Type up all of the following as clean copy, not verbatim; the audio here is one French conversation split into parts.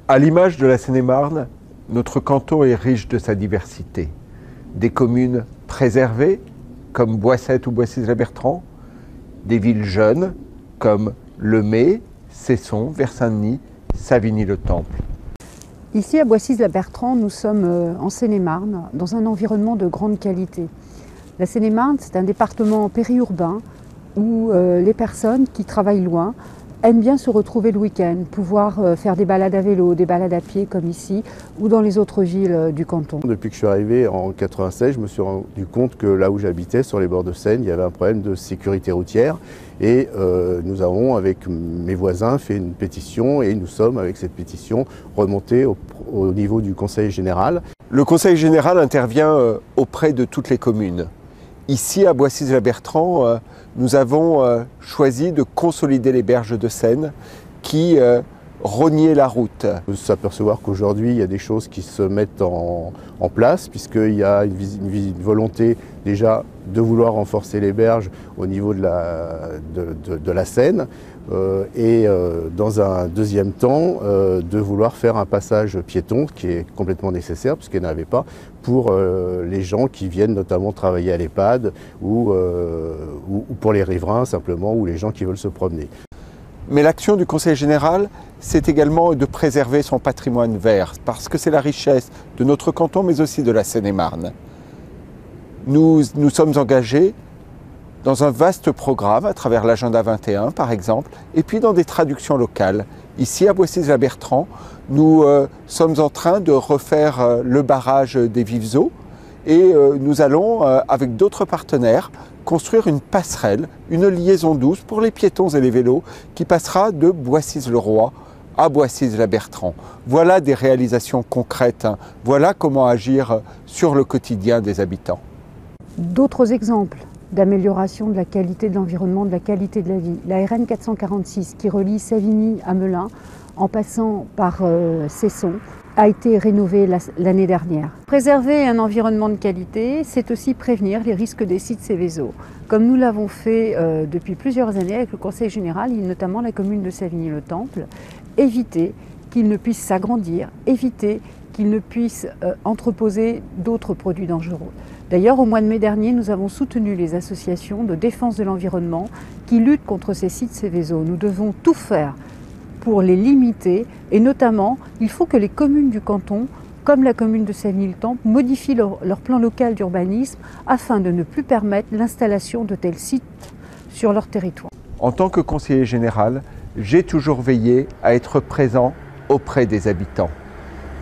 À l'image de la Seine-et-Marne, notre canton est riche de sa diversité. Des communes préservées, comme Boissette ou Boissy-la-Bertrand, des villes jeunes, comme Lemay, Cesson, Vers-Saint-Denis, Savigny-le-Temple. Ici, à Boissy-la-Bertrand, nous sommes en Seine-et-Marne, dans un environnement de grande qualité. La Seine-et-Marne, c'est un département périurbain où les personnes qui travaillent loin aiment bien se retrouver le week-end, pouvoir faire des balades à vélo, des balades à pied comme ici ou dans les autres villes du canton. Depuis que je suis arrivé en 96, je me suis rendu compte que là où j'habitais, sur les bords de Seine, il y avait un problème de sécurité routière et nous avons, avec mes voisins, fait une pétition et nous sommes, avec cette pétition, remontés au niveau du Conseil général. Le Conseil général intervient auprès de toutes les communes. Ici, à Boissy-la-Bertrand, nous avons choisi de consolider les berges de Seine qui rognaient la route. Il faut s'apercevoir qu'aujourd'hui, il y a des choses qui se mettent en place, puisqu'il y a une volonté déjà de vouloir renforcer les berges au niveau de la Seine, et dans un deuxième temps, de vouloir faire un passage piéton, qui est complètement nécessaire, puisqu'il n'y en avait pas, pour les gens qui viennent notamment travailler à l'EHPAD ou pour les riverains simplement, ou les gens qui veulent se promener. Mais l'action du Conseil général, c'est également de préserver son patrimoine vert, parce que c'est la richesse de notre canton, mais aussi de la Seine-et-Marne. Nous sommes engagés dans un vaste programme, à travers l'agenda 21 par exemple, et puis dans des traductions locales. Ici à Boissy-la-Bertrand, nous sommes en train de refaire le barrage des Vives-Eaux et nous allons, avec d'autres partenaires, construire une passerelle, une liaison douce pour les piétons et les vélos qui passera de Boissy-le-Roi à Boissy-la-Bertrand. Voilà des réalisations concrètes, hein. Voilà comment agir sur le quotidien des habitants. D'autres exemples d'amélioration de la qualité de l'environnement, de la qualité de la vie. La RN 446 qui relie Savigny à Melun en passant par Cesson a été rénovée l'année dernière. Préserver un environnement de qualité, c'est aussi prévenir les risques des sites Céveso. Comme nous l'avons fait depuis plusieurs années avec le Conseil général, et notamment la commune de Savigny-le-Temple, éviter qu'ils ne puissent s'agrandir, éviter qu'ils ne puissent entreposer d'autres produits dangereux. D'ailleurs, au mois de mai dernier, nous avons soutenu les associations de défense de l'environnement qui luttent contre ces sites Céveso. Nous devons tout faire pour les limiter et notamment, il faut que les communes du canton, comme la commune de Savigny-le-Temple, modifient leur plan local d'urbanisme afin de ne plus permettre l'installation de tels sites sur leur territoire. En tant que conseiller général, j'ai toujours veillé à être présent auprès des habitants.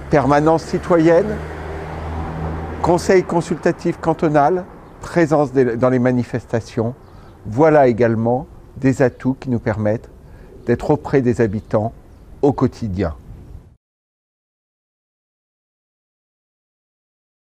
Permanence citoyenne, conseil consultatif cantonal, présence dans les manifestations, voilà également des atouts qui nous permettent d'être auprès des habitants au quotidien.